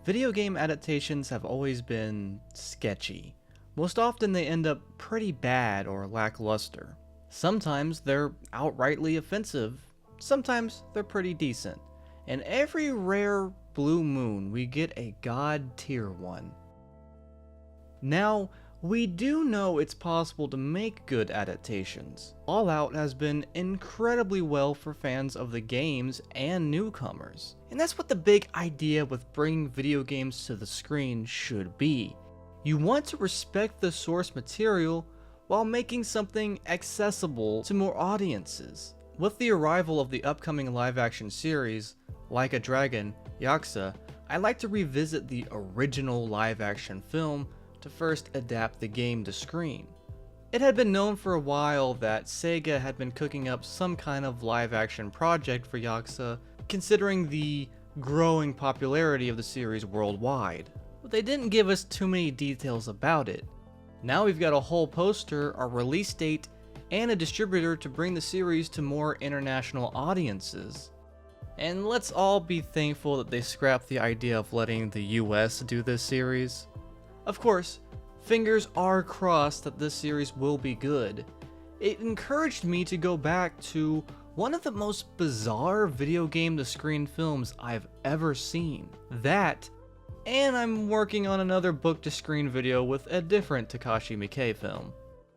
Video game adaptations have always been sketchy. Most often they end up pretty bad or lackluster. Sometimes they're outrightly offensive, sometimes they're pretty decent. And every rare blue moon we get a god tier one. Now, we do know it's possible to make good adaptations. Fallout has been incredibly well for fans of the games and newcomers. And that's what the big idea with bringing video games to the screen should be. You want to respect the source material while making something accessible to more audiences. With the arrival of the upcoming live-action series, Like a Dragon, Yakuza, I'd like to revisit the original live-action film to first adapt the game to screen. It had been known for a while that SEGA had been cooking up some kind of live-action project for Yakuza, considering the growing popularity of the series worldwide. But they didn't give us too many details about it. Now we've got a whole poster, a release date, and a distributor to bring the series to more international audiences. And let's all be thankful that they scrapped the idea of letting the US do this series. Of course, fingers are crossed that this series will be good. It encouraged me to go back to one of the most bizarre video game to screen films I've ever seen. That, and I'm working on another book to screen video with a different Takashi Miike film.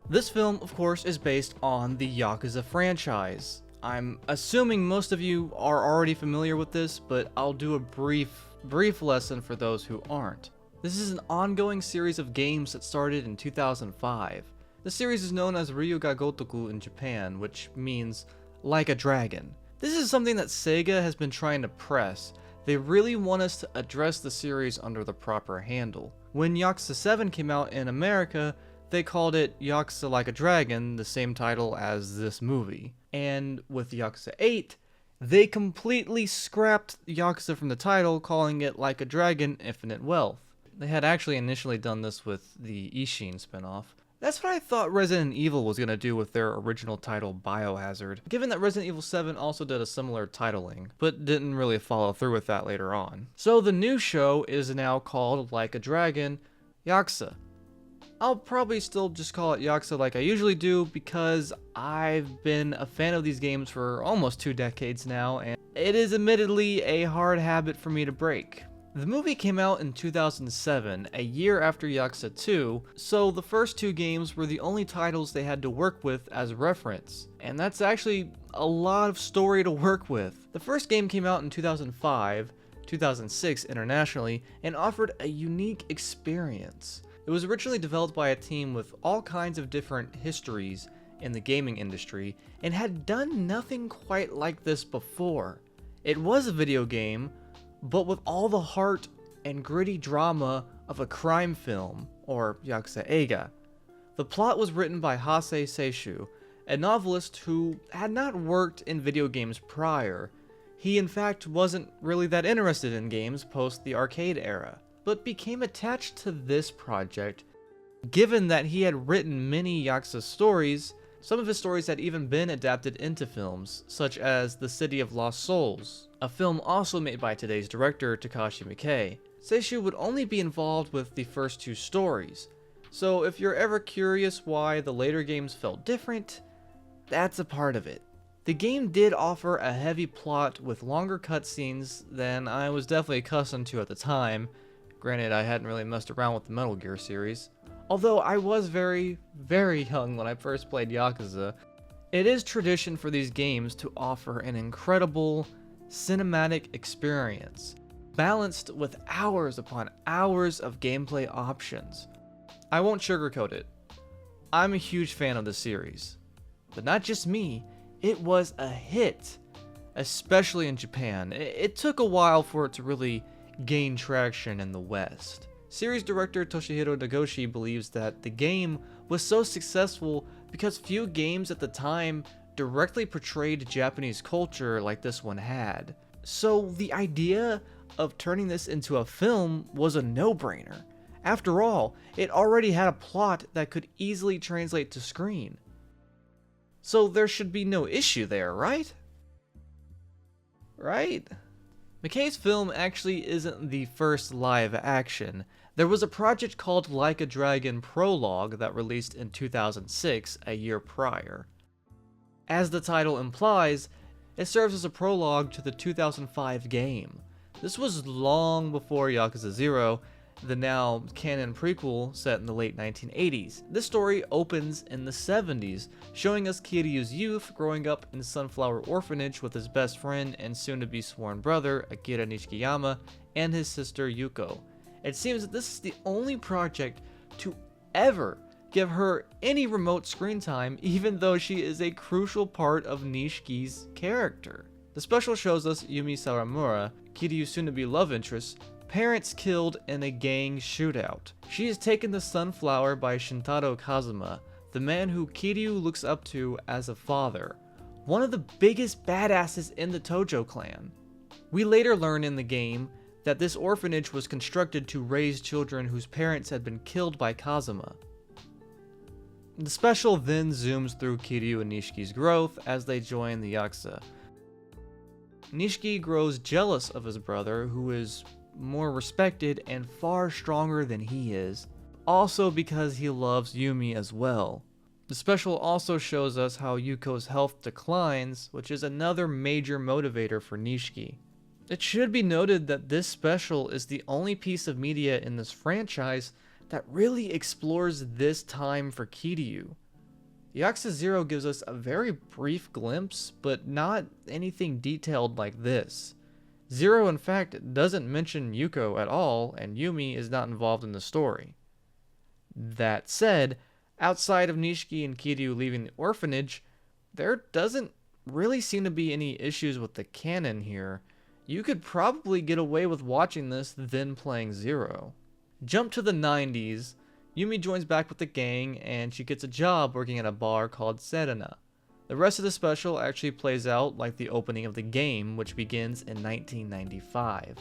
This film, of course, is based on the Yakuza franchise. I'm assuming most of you are already familiar with this, but I'll do a brief lesson for those who aren't. This is an ongoing series of games that started in 2005. The series is known as Ryu ga Gotoku in Japan, which means like a dragon. This is something that SEGA has been trying to press. They really want us to address the series under the proper handle. When Yakuza 7 came out in America, they called it Yakuza Like a Dragon, the same title as this movie. And with Yakuza 8, they completely scrapped Yakuza from the title, calling it Like a Dragon Infinite Wealth. They had actually initially done this with the Ishin spinoff. That's what I thought Resident Evil was going to do with their original title, Biohazard, given that Resident Evil 7 also did a similar titling, but didn't really follow through with that later on. So the new show is now called Like a Dragon, Yakuza. I'll probably still just call it Yakuza like I usually do because I've been a fan of these games for almost 2 decades now, and it is admittedly a hard habit for me to break. The movie came out in 2007, a year after Yakuza 2, so the first 2 games were the only titles they had to work with as reference, and that's actually a lot of story to work with. The first game came out in 2005, 2006 internationally, and offered a unique experience. It was originally developed by a team with all kinds of different histories in the gaming industry, and had done nothing quite like this before. It was a video game, but with all the heart and gritty drama of a crime film, or Yakuza Eiga. The plot was written by Hasei Seishu, a novelist who had not worked in video games prior. He in fact wasn't really that interested in games post the arcade era, but became attached to this project given that he had written many Yakuza stories. Some of his stories had even been adapted into films, such as The City of Lost Souls, a film also made by today's director Takashi Miike. Seishu would only be involved with the first 2 stories, so if you're ever curious why the later games felt different, that's a part of it. The game did offer a heavy plot with longer cutscenes than I was definitely accustomed to at the time. Granted, I hadn't really messed around with the Metal Gear series. Although I was very, very young when I first played Yakuza, it is tradition for these games to offer an incredible cinematic experience, balanced with hours upon hours of gameplay options. I won't sugarcoat it. I'm a huge fan of the series. But not just me, it was a hit, especially in Japan. It took a while for it to really gain traction in the West. Series director Toshihiro Nagoshi believes that the game was so successful because few games at the time directly portrayed Japanese culture like this one had. So the idea of turning this into a film was a no-brainer. After all, it already had a plot that could easily translate to screen. So there should be no issue there, right? Right? Miike's film actually isn't the first live action. There was a project called Like a Dragon Prologue that released in 2006, a year prior. As the title implies, it serves as a prologue to the 2005 game. This was long before Yakuza 0, the now canon prequel set in the late 1980s. This story opens in the 70s, showing us Kiryu's youth growing up in Sunflower Orphanage with his best friend and soon-to-be sworn brother, Akira Nishikiyama, and his sister Yuko. It seems that this is the only project to ever give her any remote screen time, even though she is a crucial part of Nishiki's character. The special shows us Yumi Sawamura, Kiryu's soon-to-be love interest, parents killed in a gang shootout. She is taken to Sunflower by Shintaro Kazuma, the man who Kiryu looks up to as a father, one of the biggest badasses in the Tojo clan. We later learn in the game that this orphanage was constructed to raise children whose parents had been killed by Kazuma. The special then zooms through Kiryu and Nishiki's growth as they join the Yakuza. Nishiki grows jealous of his brother, who is more respected and far stronger than he is, also because he loves Yumi as well. The special also shows us how Yuko's health declines, which is another major motivator for Nishiki. It should be noted that this special is the only piece of media in this franchise that really explores this time for Kiryu. Yakuza 0 gives us a very brief glimpse, but not anything detailed like this. 0, in fact, doesn't mention Yuko at all, and Yumi is not involved in the story. That said, outside of Nishiki and Kiryu leaving the orphanage, there doesn't really seem to be any issues with the canon here. You could probably get away with watching this then playing 0. Jump to the 90s, Yumi joins back with the gang and she gets a job working at a bar called Serena. The rest of the special actually plays out like the opening of the game, which begins in 1995.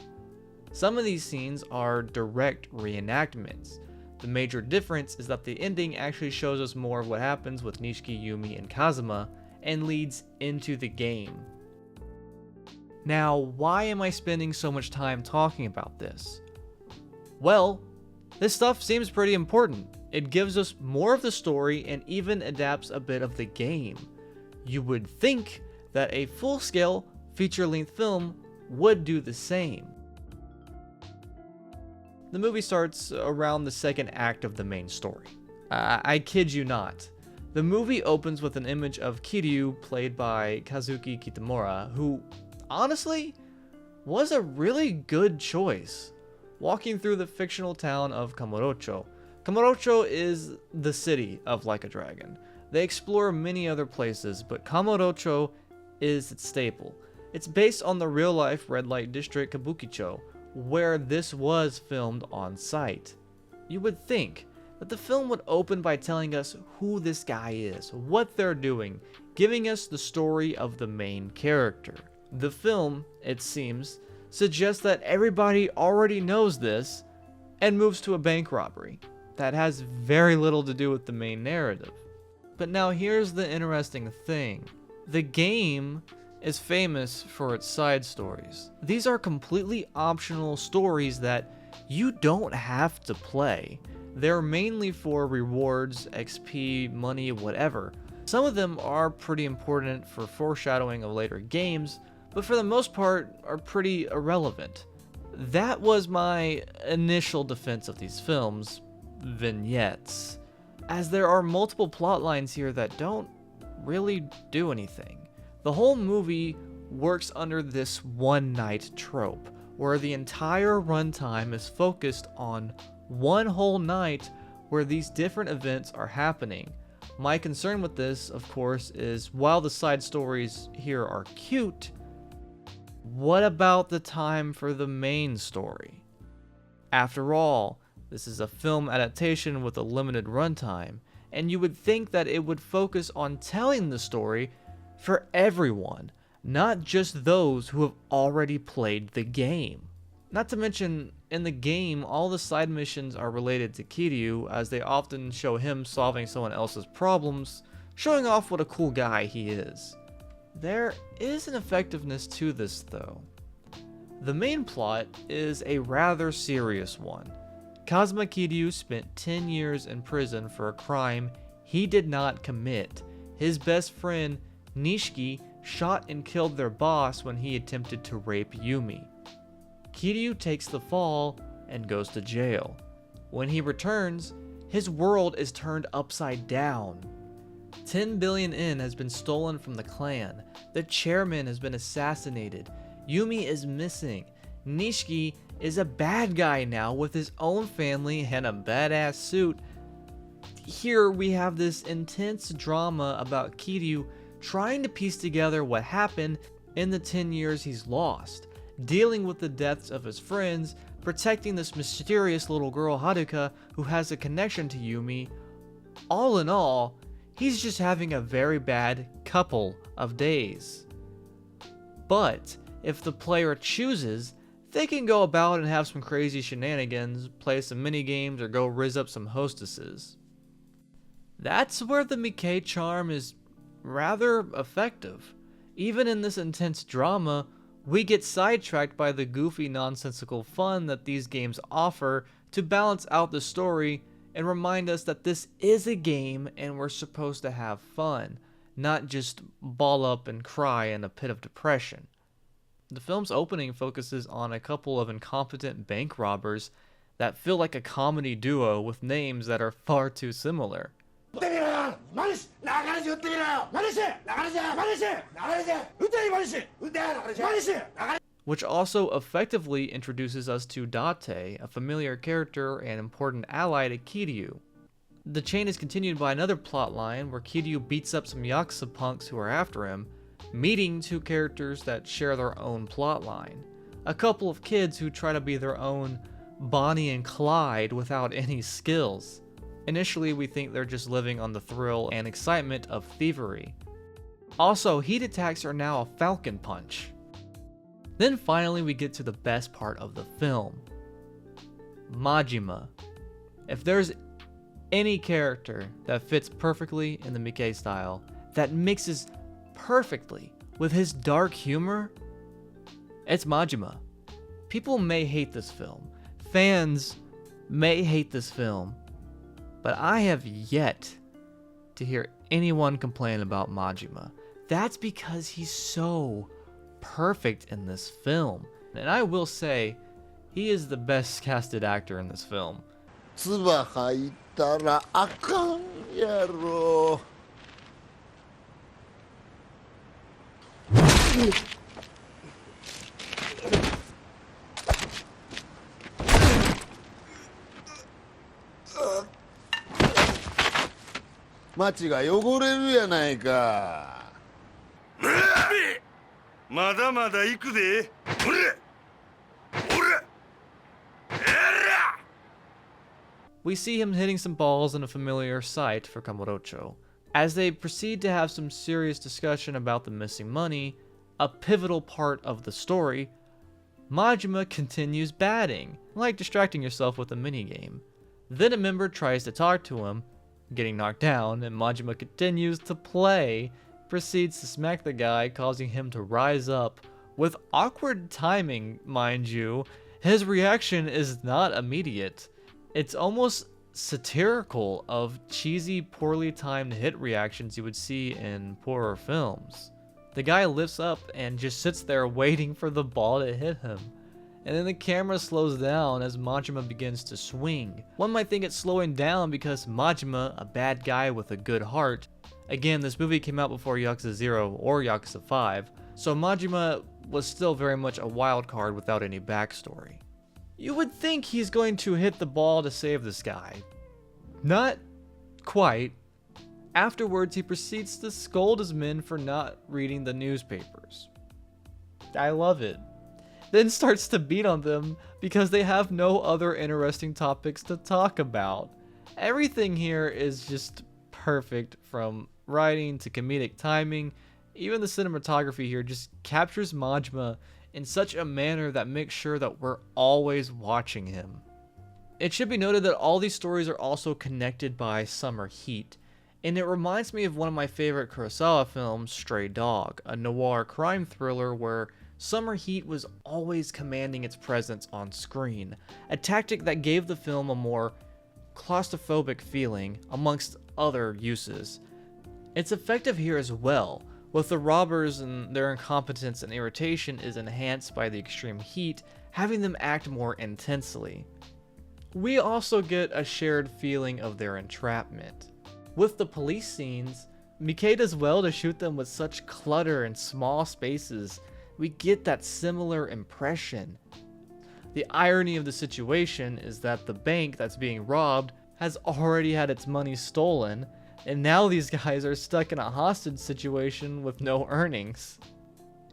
Some of these scenes are direct reenactments. The major difference is that the ending actually shows us more of what happens with Nishiki, Yumi, and Kazuma, and leads into the game. Now, why am I spending so much time talking about this? Well, this stuff seems pretty important. It gives us more of the story and even adapts a bit of the game. You would think that a full-scale, feature-length film would do the same. The movie starts around the second act of the main story. I kid you not. The movie opens with an image of Kiryu, played by Kazuki Kitamura, who, honestly, was a really good choice. Walking through the fictional town of Kamurocho. Kamurocho is the city of Like a Dragon. They explore many other places, but Kamurocho is its staple. It's based on the real-life red light district Kabukicho, where this was filmed on site. You would think that the film would open by telling us who this guy is, what they're doing, giving us the story of the main character. The film, it seems, suggests that everybody already knows this and moves to a bank robbery that has very little to do with the main narrative. But now here's the interesting thing. The game is famous for its side stories. These are completely optional stories that you don't have to play. They're mainly for rewards, XP, money, whatever. Some of them are pretty important for foreshadowing of later games, but for the most part are pretty irrelevant. That was my initial defense of these films, vignettes, as there are multiple plot lines here that don't really do anything. The whole movie works under this one night trope, where the entire runtime is focused on one whole night where these different events are happening. My concern with this, of course, is while the side stories here are cute, what about the time for the main story? After all, this is a film adaptation with a limited runtime, and you would think that it would focus on telling the story for everyone, not just those who have already played the game. Not to mention, in the game, all the side missions are related to Kiryu, as they often show him solving someone else's problems, showing off what a cool guy he is. There is an effectiveness to this, though. The main plot is a rather serious one. Kazuma Kiryu spent 10 years in prison for a crime he did not commit. His best friend, Nishiki, shot and killed their boss when he attempted to rape Yumi. Kiryu takes the fall and goes to jail. When he returns, his world is turned upside down. 10 billion yen has been stolen from the clan. The chairman has been assassinated. Yumi is missing. Nishiki is a bad guy now with his own family and a badass suit. Here we have this intense drama about Kiryu trying to piece together what happened in the 10 years he's lost, dealing with the deaths of his friends, protecting this mysterious little girl Haruka who has a connection to Yumi. All in all, he's just having a very bad couple of days. But if the player chooses, they can go about and have some crazy shenanigans, play some mini games, or go rizz up some hostesses. That's where the Miike charm is rather effective. Even in this intense drama, we get sidetracked by the goofy, nonsensical fun that these games offer to balance out the story and remind us that this is a game and we're supposed to have fun, not just ball up and cry in a pit of depression. The film's opening focuses on a couple of incompetent bank robbers that feel like a comedy duo with names that are far too similar. Which also effectively introduces us to Date, a familiar character and important ally to Kiryu. The chain is continued by another plotline where Kiryu beats up some Yakuza punks who are after him, meeting two characters that share their own plotline. A couple of kids who try to be their own Bonnie and Clyde without any skills. Initially, we think they're just living on the thrill and excitement of thievery. Also, heat attacks are now a falcon punch. Then finally we get to the best part of the film. Majima. If there's any character that fits perfectly in the Miike style, that mixes perfectly with his dark humor, it's Majima. People may hate this film. Fans may hate this film. But I have yet to hear anyone complain about Majima. That's because he's so perfect in this film. And I will say, he is the best casted actor in this film. 唾吐いたらあかんやろ。町が汚れるやないか。まだまだ行くで。ほれ。We see him hitting some balls in a familiar sight for Kamurocho. As they proceed to have some serious discussion about the missing money, a pivotal part of the story, Majima continues batting, like distracting yourself with a minigame. Then a member tries to talk to him, getting knocked down, and Majima continues to play, proceeds to smack the guy, causing him to rise up. With awkward timing, mind you, his reaction is not immediate. It's almost satirical of cheesy, poorly timed hit reactions you would see in poorer films. The guy lifts up and just sits there waiting for the ball to hit him. And then the camera slows down as Majima begins to swing. One might think it's slowing down because Majima, a bad guy with a good heart. Again, this movie came out before Yakuza 0 or Yakuza 5, so Majima was still very much a wild card without any backstory. You would think he's going to hit the ball to save this guy. Not quite. Afterwards, he proceeds to scold his men for not reading the newspapers. I love it. Then starts to beat on them because they have no other interesting topics to talk about. Everything here is just perfect, from writing to comedic timing. Even the cinematography here just captures Majima in such a manner that makes sure that we're always watching him. It should be noted that all these stories are also connected by summer heat, and it reminds me of one of my favorite Kurosawa films, Stray Dog, a noir crime thriller where Summer heat was always commanding its presence on screen, a tactic that gave the film a more claustrophobic feeling, amongst other uses. It's effective here as well, with the robbers and their incompetence and irritation is enhanced by the extreme heat, having them act more intensely. We also get a shared feeling of their entrapment. With the police scenes, Miike does well to shoot them with such clutter and small spaces. We get that similar impression. The irony of the situation is that the bank that's being robbed has already had its money stolen, and now these guys are stuck in a hostage situation with no earnings.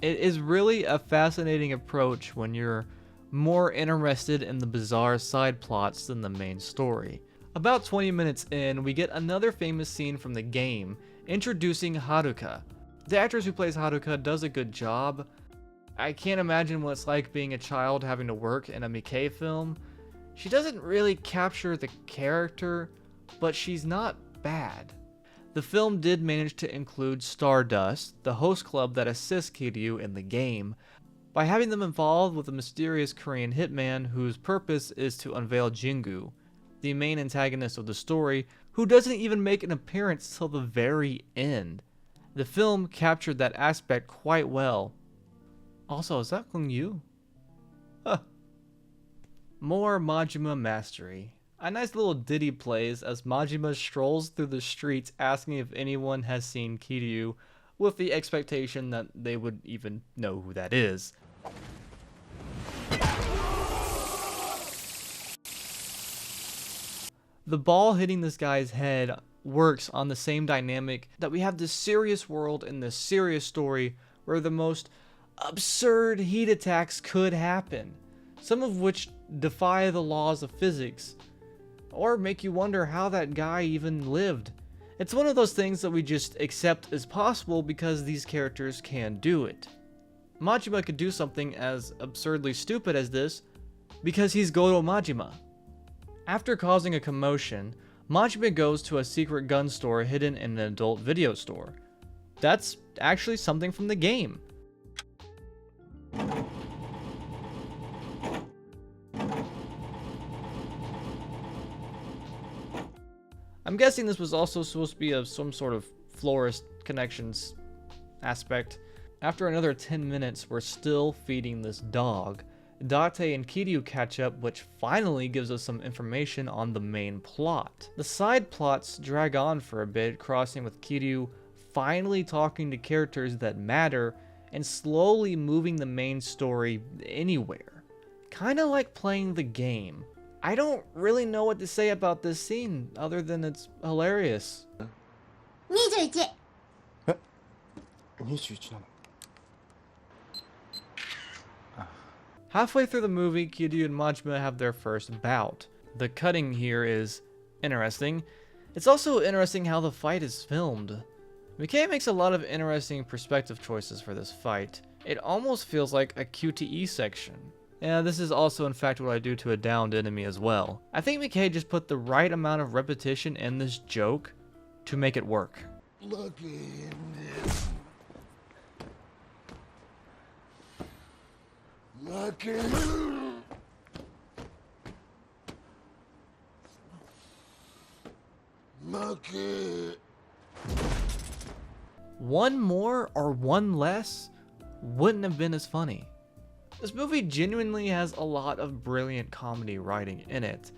It is really a fascinating approach when you're more interested in the bizarre side plots than the main story. About 20 minutes in, we get another famous scene from the game, introducing Haruka. The actress who plays Haruka does a good job. I can't imagine what it's like being a child having to work in a Miike film. She doesn't really capture the character, but she's not bad. The film did manage to include Stardust, the host club that assists Kiryu in the game, by having them involved with a mysterious Korean hitman whose purpose is to unveil Jingu, the main antagonist of the story, who doesn't even make an appearance till the very end. The film captured that aspect quite well. Also, is that Kung Yu? Huh. More Majima mastery. A nice little ditty plays as Majima strolls through the streets asking if anyone has seen Kiryu, with the expectation that they would even know who that is. The ball hitting this guy's head works on the same dynamic that we have this serious world and this serious story where the most absurd heat attacks could happen, some of which defy the laws of physics, or make you wonder how that guy even lived. It's one of those things that we just accept as possible because these characters can do it. Majima could do something as absurdly stupid as this because he's Goro Majima. After causing a commotion, Majima goes to a secret gun store hidden in an adult video store. That's actually something from the game. I'm guessing this was also supposed to be some sort of florist connections aspect. After another 10 minutes, we're still feeding this dog. Date and Kiryu catch up, which finally gives us some information on the main plot. The side plots drag on for a bit, crossing with Kiryu finally talking to characters that matter and slowly moving the main story anywhere. Kinda like playing the game. I don't really know what to say about this scene other than it's hilarious. 21 21なの Halfway through the movie, Kiryu and Majima have their first bout. The cutting here is interesting. It's also interesting how the fight is filmed. Miike makes a lot of interesting perspective choices for this fight. It almost feels like a QTE section. Yeah, this is also in fact what I do to a downed enemy as well. I think Miike just put the right amount of repetition in this joke to make it work. Lucky in this. Lucky. Lucky. One more or one less wouldn't have been as funny. This movie genuinely has a lot of brilliant comedy writing in it.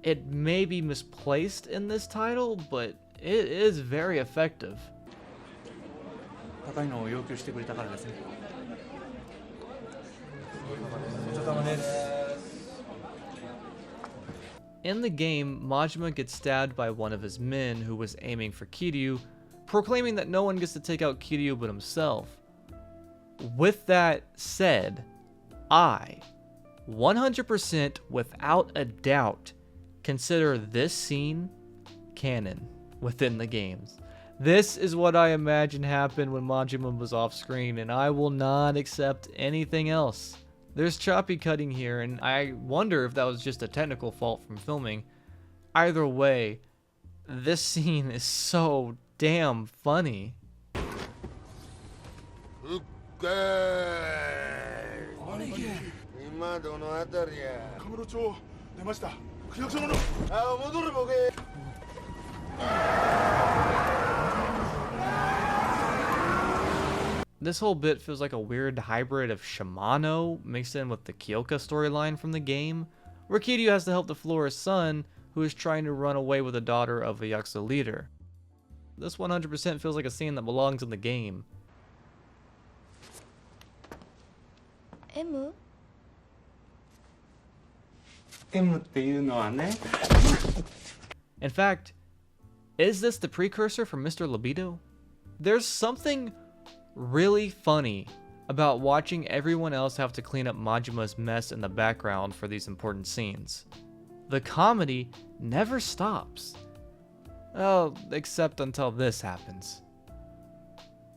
It may be misplaced in this title, but it is very effective. 高いのを要求してくれたからですね。 In the game, Majima gets stabbed by one of his men who was aiming for Kiryu, proclaiming that no one gets to take out Kiryu but himself. With that said, I, 100% without a doubt, consider this scene canon within the games. This is what I imagine happened when Majima was off screen, and I will not accept anything else. There's choppy cutting here, and I wonder if that was just a technical fault from filming. Either way, this scene is so damn funny. Okay. 今どの辺りや。カムロ町出ました区役所のあ、戻るボケ。This whole bit feels like a weird hybrid of Shimano mixed in with the Kyoka storyline from the game, where Kiryu has to help the florist's son, who is trying to run away with the daughter of a Yakuza leader. This 100% feels like a scene that belongs in the game. M? M っていうのはね。 In fact, is this the precursor for Mr. Libido? There's something really funny about watching everyone else have to clean up Majima's mess in the background for these important scenes. The comedy never stops. Well, except until this happens.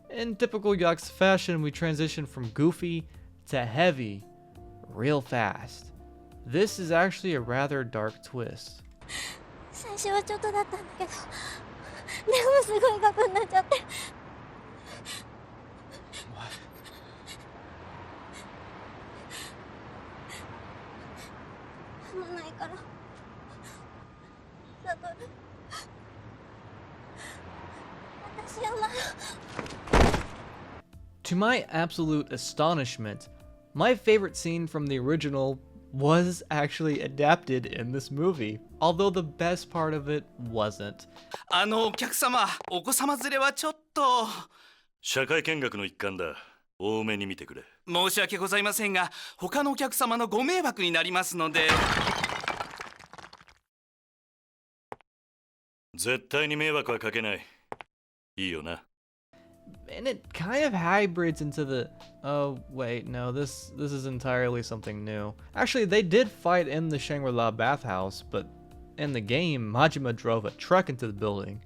In typical Yakuza fashion, we transition from goofy to heavy real fast. This is actually a rather dark twist. 最初はちょっとだったんだけど、でもすごい額になっちゃって。噛まないから。サトル。私はまだ。To my absolute astonishment, my favorite scene from the original was actually adapted in this movie, although the best part of it wasn't. お客様、お子様連れはちょっと。社会見学の一環だ多めに見てくれ申し訳ございませんが、他のお客様のご迷惑になりますので。絶対に迷惑はかけないいいよな And it kind of hybrids into the... Oh, wait, no, this is entirely something new. Actually, they did fight in the Shangri-La bathhouse, but in the game, Majima drove a truck into the building.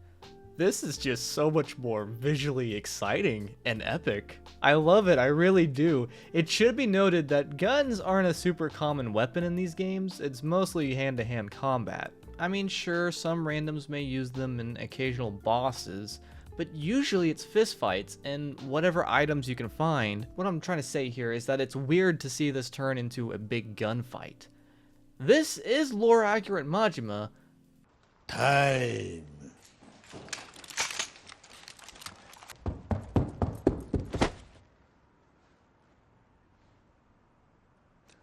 This is just so much more visually exciting and epic. I love it, I really do. It should be noted that guns aren't a super common weapon in these games, it's mostly hand-to-hand combat. I mean, sure, some randoms may use them in occasional bosses, but usually it's fistfights and whatever items you can find. What I'm trying to say here is that it's weird to see this turn into a big gunfight. This is lore-accurate Majima. Time.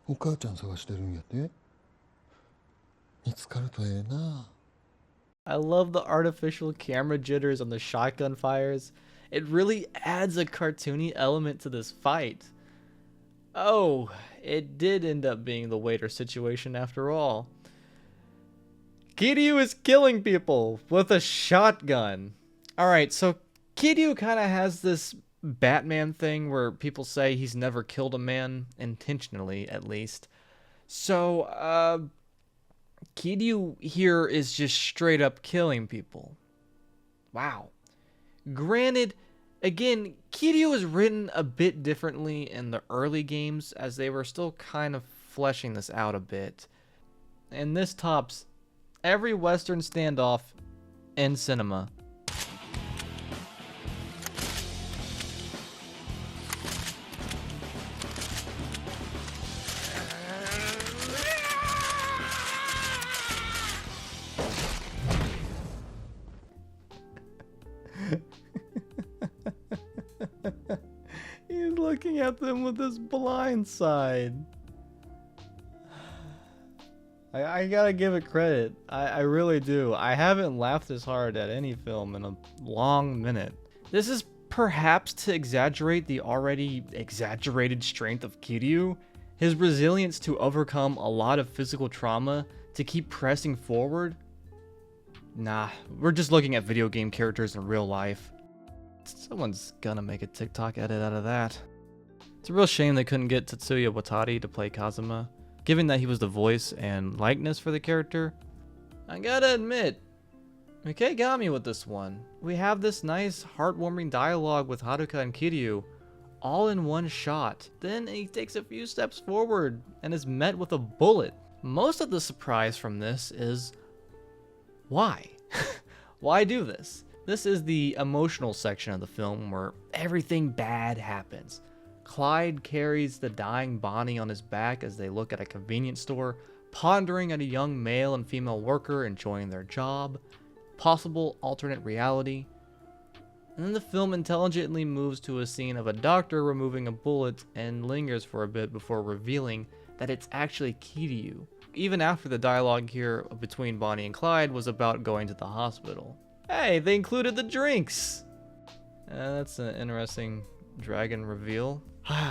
お母ちゃん探してるんやって見つかるとええな I love the artificial camera jitters on the shotgun fires. It really adds a cartoony element to this fight. Oh, it did end up being the waiter situation after all. Kiryu is killing people with a shotgun. Alright, so Kiryu kind of has this Batman thing where people say he's never killed a man, intentionally at least. So, Kiryu here is just straight up killing people. Wow. Granted, again, Kiryu is written a bit differently in the early games as they were still kind of fleshing this out a bit. And this tops every Western standoff in cinema. He's looking at them with his blind side. I gotta give it credit. I really do. I haven't laughed this hard at any film in a long minute. This is perhaps to exaggerate the already exaggerated strength of Kiryu, his resilience to overcome a lot of physical trauma to keep pressing forward. Nah, we're just looking at video game characters in real life. Someone's gonna make a TikTok edit out of that. It's a real shame they couldn't get Tetsuya Watari to play Kazuma, given that he was the voice and likeness for the character. I gotta admit, Miike got me with this one. We have this nice, heartwarming dialogue with Haruka and Kiryu, all in one shot. Then he takes a few steps forward and is met with a bullet. Most of the surprise from this is, why? Why do this? This is the emotional section of the film where everything bad happens. Clyde carries the dying Bonnie on his back as they look at a convenience store, pondering at a young male and female worker enjoying their job, possible alternate reality. And then the film intelligently moves to a scene of a doctor removing a bullet and lingers for a bit before revealing that it's actually Kiryu, even after the dialogue here between Bonnie and Clyde was about going to the hospital. Hey, they included the drinks! That's an interesting dragon reveal.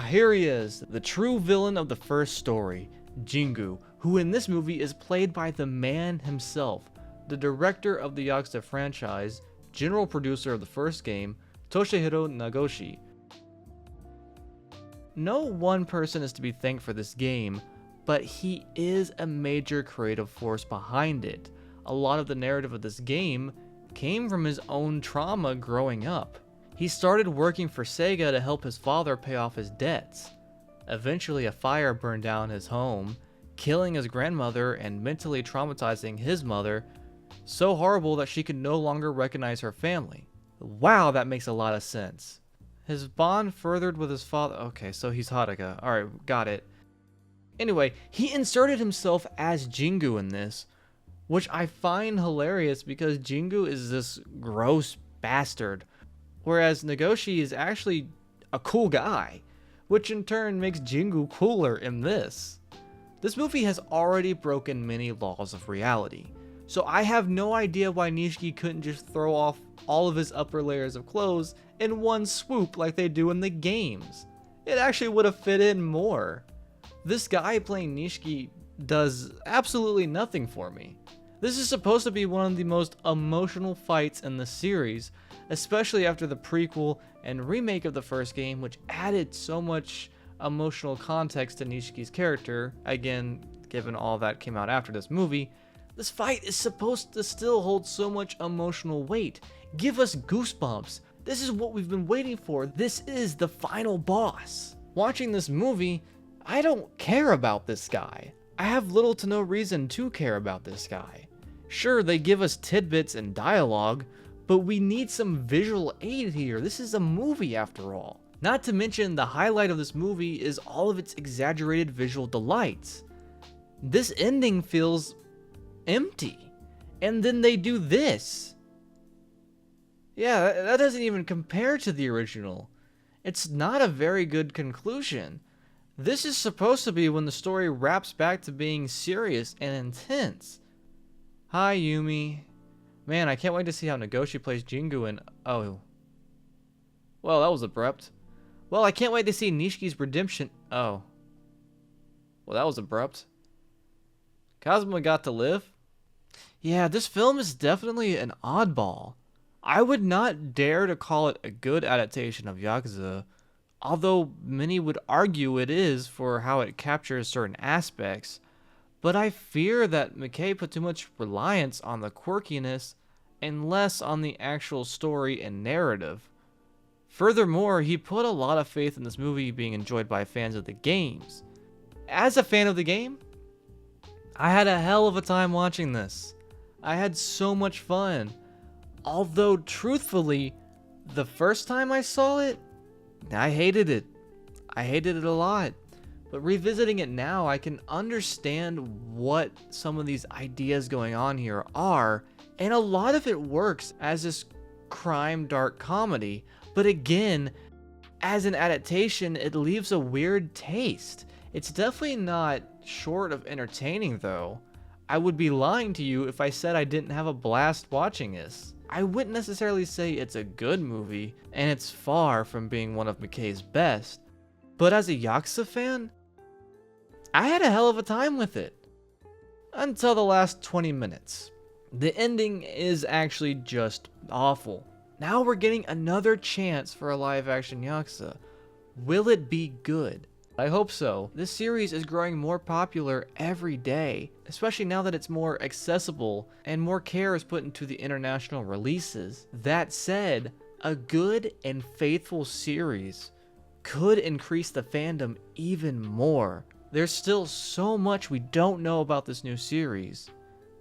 Here he is, the true villain of the first story, Jingu, who in this movie is played by the man himself, the director of the Yakuza franchise, general producer of the first game, Toshihiro Nagoshi. No one person is to be thanked for this game, but he is a major creative force behind it. A lot of the narrative of this game came from his own trauma growing up. He started working for SEGA to help his father pay off his debts. Eventually, a fire burned down his home, killing his grandmother and mentally traumatizing his mother, so horrible that she could no longer recognize her family. Wow, that makes a lot of sense. His bond furthered with his father. Okay, so he's Haruka. Alright, got it. Anyway, he inserted himself as Jingu in this, which I find hilarious because Jingu is this gross bastard, whereas Nagoshi is actually a cool guy, which in turn makes Jingu cooler in this. This movie has already broken many laws of reality, so I have no idea why Nishiki couldn't just throw off all of his upper layers of clothes in one swoop like they do in the games. It actually would have fit in more. This guy playing Nishiki does absolutely nothing for me. This is supposed to be one of the most emotional fights in the series, especially after the prequel and remake of the first game, which added so much emotional context to Nishiki's character. Again, given all that came out after this movie, this fight is supposed to still hold so much emotional weight. Give us goosebumps. This is what we've been waiting for. This is the final boss. Watching this movie, I don't care about this guy. I have little to no reason to care about this guy. Sure, they give us tidbits and dialogue, but we need some visual aid here. This is a movie after all. Not to mention, the highlight of this movie is all of its exaggerated visual delights. This ending feels empty. And then they do this. Yeah, that doesn't even compare to the original. It's not a very good conclusion. This is supposed to be when the story wraps back to being serious and intense. Hi, Yumi. Man, I can't wait to see how Nagoshi plays Jingu in... Oh. Well, that was abrupt. Well, I can't wait to see Nishiki's redemption... Oh. Well, that was abrupt. Kazuma got to live? Yeah, this film is definitely an oddball. I would not dare to call it a good adaptation of Yakuza, although many would argue it is for how it captures certain aspects, but I fear that Miike put too much reliance on the quirkiness and less on the actual story and narrative. Furthermore, he put a lot of faith in this movie being enjoyed by fans of the games. As a fan of the game, I had a hell of a time watching this. I had so much fun. Although, truthfully, the first time I saw it, I hated it. I hated it a lot. But revisiting it now, I can understand what some of these ideas going on here are, and a lot of it works as this crime dark comedy. But again, as an adaptation, it leaves a weird taste. It's definitely not short of entertaining, though. I would be lying to you if I said I didn't have a blast watching this. I wouldn't necessarily say it's a good movie, and it's far from being one of Miike's best, but as a Yakuza fan, I had a hell of a time with it. Until the last 20 minutes. The ending is actually just awful. Now we're getting another chance for a live-action Yakuza. Will it be good? I hope so. This series is growing more popular every day, especially now that it's more accessible and more care is put into the international releases. That said, a good and faithful series could increase the fandom even more. There's still so much we don't know about this new series,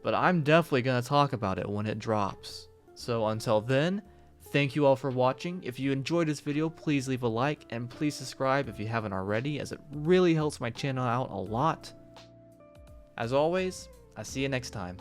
but I'm definitely going to talk about it when it drops. So until then, Thank you all for watching. If you enjoyed this video, please leave a like and please subscribe if you haven't already, as it really helps my channel out a lot. As always, I'll see you next time.